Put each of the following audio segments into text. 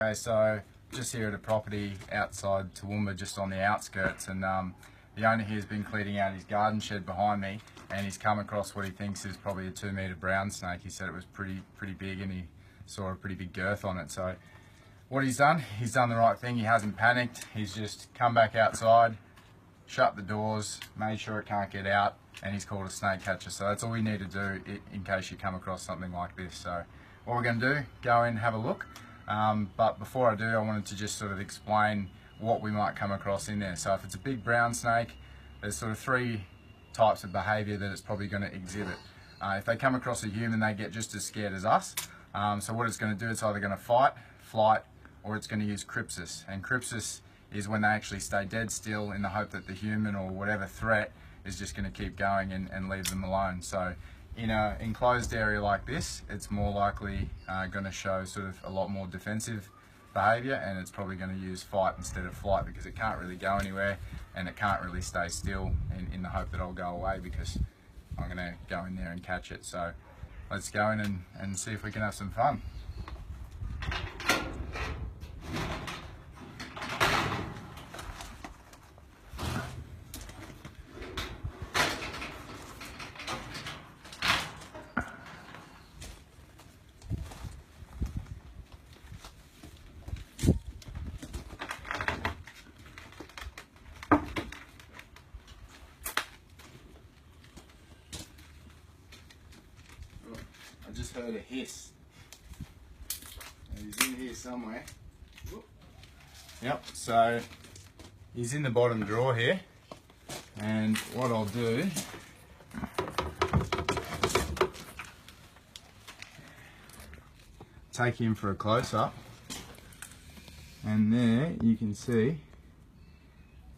Okay, so just here at a property outside Toowoomba, just on the outskirts, and the owner here has been cleaning out his garden shed behind me, and he's come across what he thinks is probably a 2-metre brown snake. He said it was pretty big, and he saw a pretty big girth on it. So what he's done the right thing. He hasn't panicked. He's just come back outside, shut the doors, made sure it can't get out, and he's called a snake catcher. So that's all we need to do in case you come across something like this. So what we're going to do, go in, have a look. But before I do, I wanted to just sort of explain what we might come across in there. So if it's a big brown snake, there's sort of 3 types of behaviour that it's probably going to exhibit. If they come across a human, they get just as scared as us. So what it's going to do, it's either going to fight, flight, or it's going to use crypsis. And crypsis is when they actually stay dead still in the hope that the human or whatever threat is just going to keep going and leave them alone. So in an enclosed area like this, it's more likely going to show sort of a lot more defensive behaviour, and it's probably going to use fight instead of flight because it can't really go anywhere and it can't really stay still in the hope that I'll go away because I'm going to go in there and catch it. So let's go in and see if we can have some fun. I just heard a hiss. He's in here somewhere. Yep, so he's in the bottom drawer here. And what I'll do, take him for a close-up. And there you can see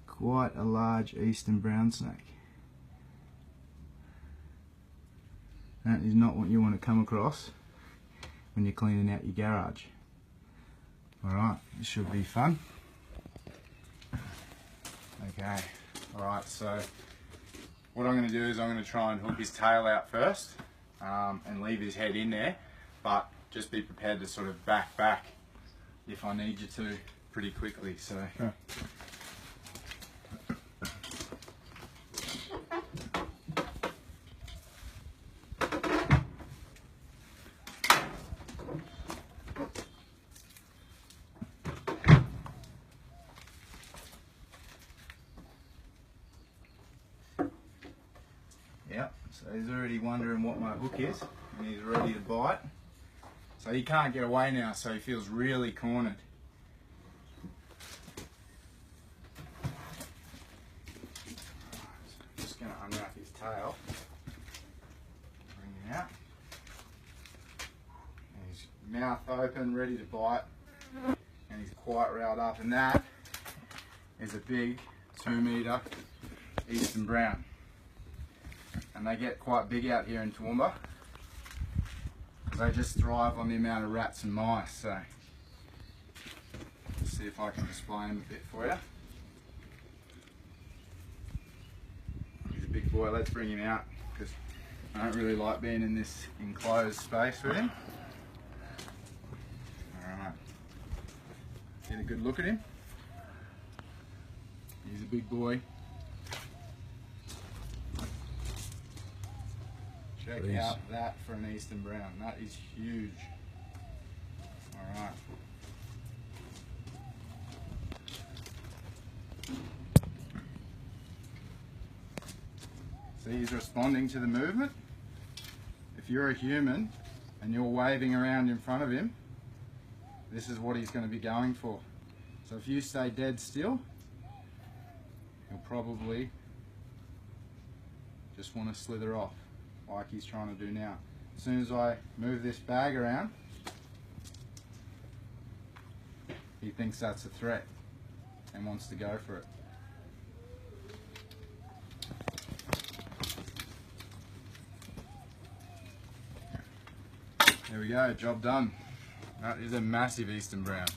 quite a large eastern brown snake. That is not what you want to come across when you're cleaning out your garage. Alright, this should be fun. Okay, alright, so what I'm going to do is I'm going to try and hook his tail out first and leave his head in there, but just be prepared to sort of back if I need you to pretty quickly. So. Okay. Yep, so he's already wondering what my hook is, and he's ready to bite. So he can't get away now, so he feels really cornered. So I'm just going to unwrap his tail, bring him out. And his mouth open, ready to bite, and he's quite riled up, and that is a big 2-metre eastern brown. And they get quite big out here in Toowoomba. They just thrive on the amount of rats and mice. So let's see if I can display him a bit for you. He's a big boy. Let's bring him out because I don't really like being in this enclosed space with him. Alright, get a good look at him. He's a big boy. Check out that for an eastern brown. That is huge. Alright. See, he's responding to the movement. If you're a human and you're waving around in front of him, this is what he's going to be going for. So if you stay dead still, he'll probably just want to slither off, like he's trying to do now. As soon as I move this bag around, he thinks that's a threat and wants to go for it. There we go, job done. That is a massive eastern brown.